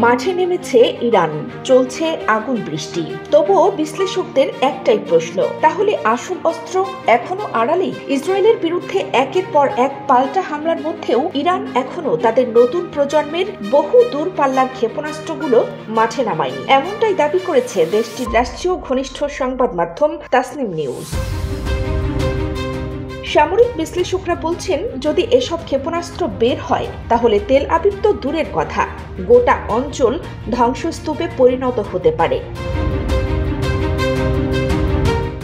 মাঠে নেমেছে ইরান, চলছে আগুন বৃষ্টি। তবুও বিশ্লেষকদের একটাই প্রশ্ন, তাহলে আসল অস্ত্র এখনো আড়ালেই? ইসরায়েলের বিরুদ্ধে একের পর এক পাল্টা হামলার মধ্যেও ইরান এখনো তাদের নতুন প্রজন্মের বহু দূরপাল্লার ক্ষেপণাস্ত্রগুলো মাঠে নামায়নি, এমনটাই দাবি করেছে দেশটির রাষ্ট্রীয় ঘনিষ্ঠ সংবাদ মাধ্যম তাসনিম নিউজ। সামরিক বিশ্লেষকরা বলছেন, যদি এসব ক্ষেপণাস্ত্র বের হয় তাহলে তেল আবিব তো দূরের কথা, গোটা অঞ্চল ধ্বংসস্তূপে পরিণত হতে পারে।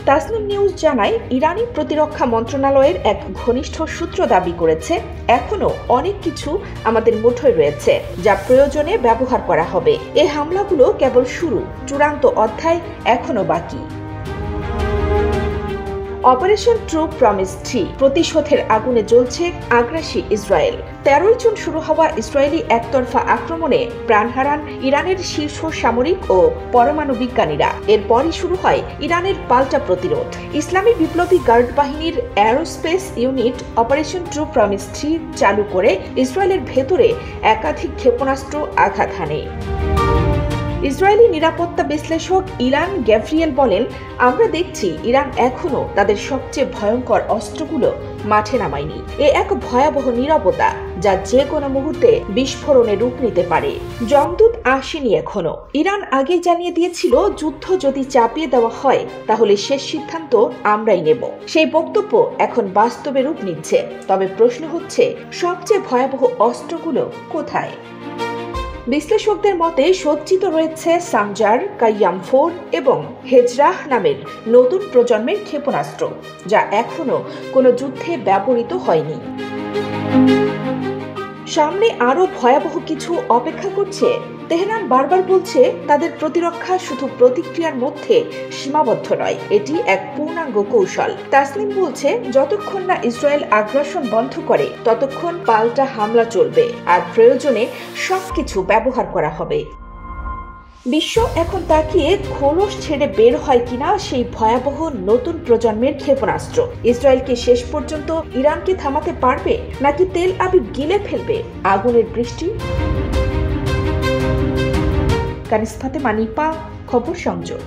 তাসনিম নিউজ জানায়, ইরানি প্রতিরক্ষা মন্ত্রণালয়ের এক ঘনিষ্ঠ সূত্র দাবি করেছে, এখনো অনেক কিছু আমাদের মুঠোয় রয়েছে যা প্রয়োজনে ব্যবহার করা হবে। এই হামলাগুলো কেবল শুরু, চূড়ান্ত অধ্যায় এখনো বাকি। অপারেশন ট্রু প্রমিস 3 প্রতিশোধের আগুনে জ্বলছে আগ্রাসী ইসরায়েল। 13 জুন শুরু হওয়া ইসরায়েলি একতরফা আক্রমণে প্রাণ হারান ইরানের শীর্ষ সামরিক ও পরমাণু বিজ্ঞানীরা। এরপরই শুরু হয় ইরানের পাল্টা প্রতিরোধ। ইসলামী বিপ্লবী গার্ড বাহিনীর aerospace unit operation true promise 3 চালু করে ইসরায়েলের ভেতরে একাধিক ক্ষেপণাস্ত্র আঘাত হানে। ইসরায়েলি নিরাপত্তা বিশ্লেষক ইলান গ্যাভরিয়েল বলেন, আমরা দেখছি ইরান এখনো তাদের সবচেয়ে ভয়ঙ্কর অস্ত্রগুলো মাঠে নামায়নি। এ এক ভয়াবহ নীরবতা যা যে কোনো মুহূর্তে বিস্ফোরণে রূপ নিতে পারে। জমদূত আসেনি এখনো। ইরান আগেই জানিয়ে দিয়েছিল, যুদ্ধ যদি চাপিয়ে দেওয়া হয় তাহলে শেষ সিদ্ধান্ত আমরাই নেব। সেই বক্তব্য এখন বাস্তবে রূপ নিচ্ছে। তবে প্রশ্ন হচ্ছে, সবচেয়ে ভয়াবহ অস্ত্রগুলো কোথায়? বিশ্লেষকদের মতে সজ্জিত রয়েছে সামজার, কাইয়াম 4 এবং হেজরাহ নামের নতুন প্রজন্মের ক্ষেপণাস্ত্র, যা এখনো কোনো যুদ্ধে ব্যবহৃত হয়নি। সামনে আরও ভয়াবহ কিছু অপেক্ষা করছে। তেহরান বারবার বলছে, তাদের প্রতিরক্ষা শুধু প্রতিক্রিয়ার মধ্যে সীমাবদ্ধ নয়, এটি এক পূর্ণাঙ্গ কৌশল। তাসনিম বলছে, যতক্ষণ না ইসরায়েল আগ্রাসন বন্ধ করে ততক্ষণ পাল্টা হামলা চলবে, আর প্রয়োজনে সবকিছু ব্যবহার করা হবে। বিশ্ব এখন তাকিয়ে খোলস ছেড়ে বের হয় কিনা সেই ভয়াবহ নতুন প্রজন্মের ক্ষেপণাস্ত্র। ইসরায়েলকে শেষ পর্যন্ত ইরানকে থামাতে পারবে, নাকি তেল আবিব গিলে ফেলবে আগুনের বৃষ্টি? কানিস ফাতেমা, নিপা, খবর সংযোগ।